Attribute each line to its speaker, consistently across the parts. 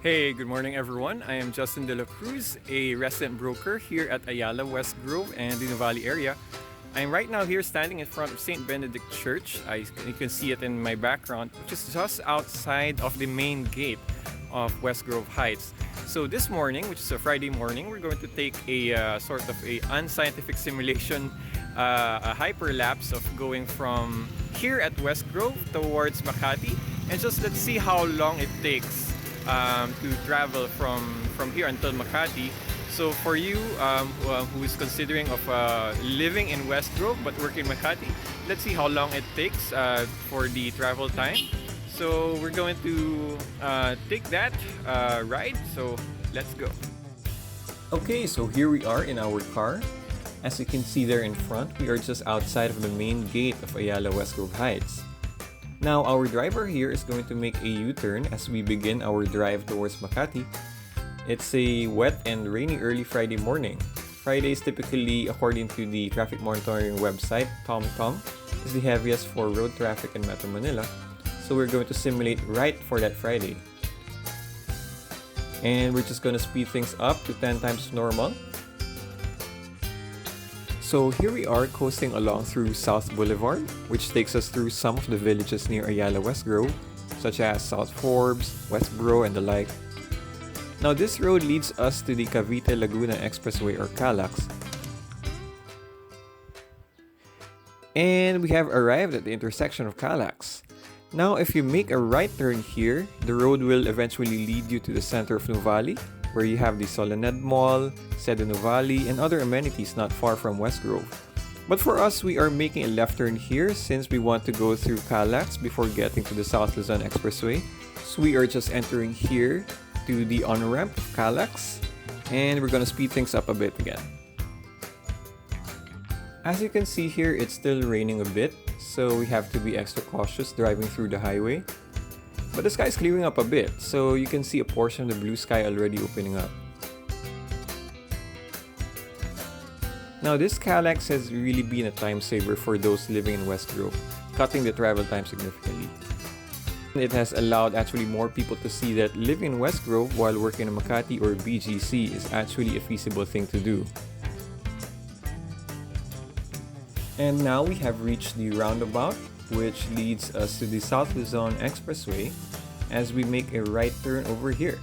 Speaker 1: Hey, good morning everyone. I am Justin de la Cruz, a resident broker here at Ayala Westgrove and the Valley area. I'm right now here standing in front of St. Benedict Church. You can see it in my background, which is just outside of the main gate of Westgrove Heights. So this morning, which is a Friday morning, we're going to take a sort of a unscientific simulation, a hyperlapse of going from here at Westgrove towards Makati, and just let's see how long it takes to travel from here until Makati. So for you who is considering of living in Westgrove but working in Makati, let's see how long it takes for the travel time. So we're going to take that ride, so let's go. Okay, so here we are in our car. As you can see there in front, we are just outside of the main gate of Ayala Westgrove Heights. Now, our driver here is going to make a U-turn as we begin our drive towards Makati. It's a wet and rainy early Friday morning. Fridays typically, according to the traffic monitoring website, TomTom, is the heaviest for road traffic in Metro Manila. So we're going to simulate right for that Friday. And we're just going to speed things up to 10 times normal. So here we are coasting along through South Boulevard, which takes us through some of the villages near Ayala Westgrove, such as South Forbes, Westboro, and the like. Now this road leads us to the Cavite Laguna Expressway or CALAX. And we have arrived at the intersection of CALAX. Now if you make a right turn here, the road will eventually lead you to the center of Nuvali, where you have the Solaned Mall, Seda Nuvali, and other amenities not far from Westgrove. But for us, we are making a left turn here since we want to go through CALAX before getting to the South Luzon Expressway. So we are just entering here to the on-ramp of CALAX, and we're gonna speed things up a bit again. As you can see here, it's still raining a bit, so we have to be extra cautious driving through the highway. But the sky is clearing up a bit, so you can see a portion of the blue sky already opening up. Now this CALAX has really been a time saver for those living in Westgrove, cutting the travel time significantly. It has allowed actually more people to see that living in Westgrove while working in Makati or BGC is actually a feasible thing to do. And now we have reached the roundabout, which leads us to the South Luzon Expressway as we make a right turn over here.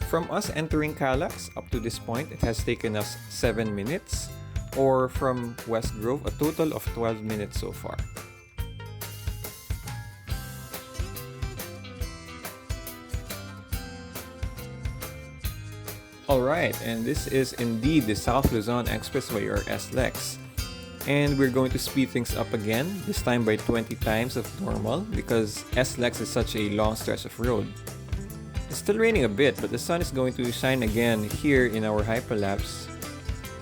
Speaker 1: From us entering CALAX up to this point, it has taken us 7 minutes, or from Westgrove, a total of 12 minutes so far. Alright, and this is indeed the South Luzon Expressway or SLEX. And we're going to speed things up again, this time by 20 times of normal because SLEX is such a long stretch of road. It's still raining a bit, but the sun is going to shine again here in our hyperlapse.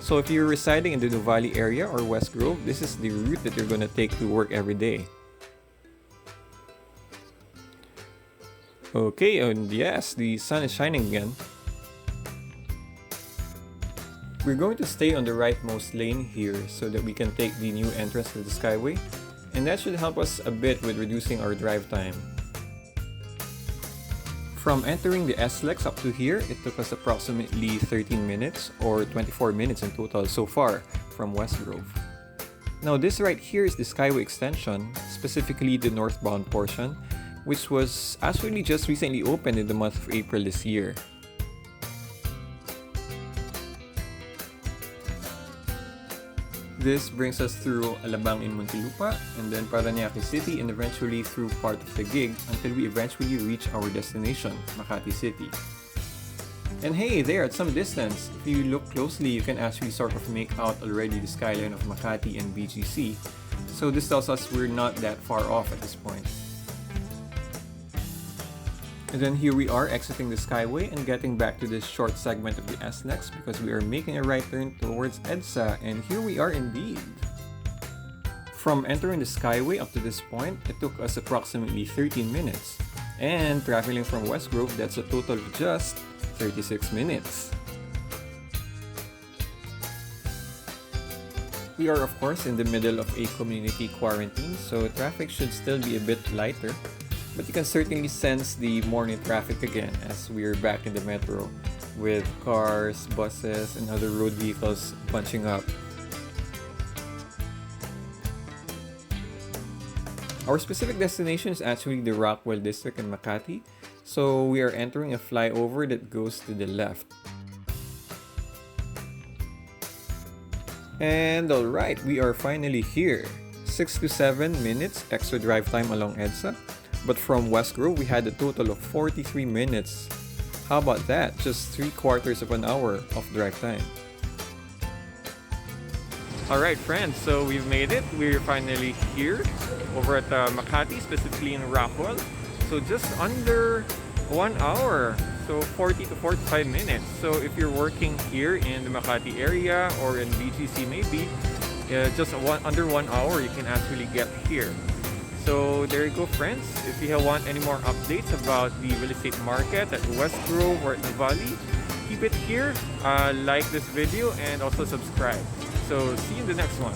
Speaker 1: So if you're residing in the Nuvali area or Westgrove, this is the route that you're going to take to work every day. Okay, and yes, the sun is shining again. We're going to stay on the rightmost lane here so that we can take the new entrance to the Skyway, and that should help us a bit with reducing our drive time. From entering the SLEX up to here, it took us approximately 13 minutes or 24 minutes in total so far from Westgrove. Now this right here is the Skyway extension, specifically the northbound portion, which was actually just recently opened in the month of April this year. This brings us through Alabang in Muntinlupa, and then Parañaque City, and eventually through part of the gig until we eventually reach our destination, Makati City. And hey, there at some distance, if you look closely, you can actually sort of make out already the skyline of Makati and BGC. So this tells us we're not that far off at this point. And then here we are exiting the Skyway and getting back to this short segment of the SLEX because we are making a right turn towards EDSA, and here we are indeed. From entering the Skyway up to this point, it took us approximately 13 minutes. And traveling from Westgrove, that's a total of just 36 minutes. We are of course in the middle of a community quarantine, so traffic should still be a bit lighter. But you can certainly sense the morning traffic again as we're back in the metro with cars, buses, and other road vehicles bunching up. Our specific destination is actually the Rockwell district in Makati, so we are entering a flyover that goes to the left. And alright, we are finally here. 6 to 7 minutes extra drive time along EDSA, but from Westgrove we had a total of 43 minutes. How about that? Just 3/4 of an hour of drive time. Alright friends, so we've made it. We're finally here over at Makati, specifically in Rockwell. So just under 1 hour, so 40 to 45 minutes. So if you're working here in the Makati area or in BGC maybe, just under 1 hour you can actually get here. So there you go friends. If you want any more updates about the real estate market at Westgrove or at the Valley, keep it here, like this video and also subscribe. So see you in the next one.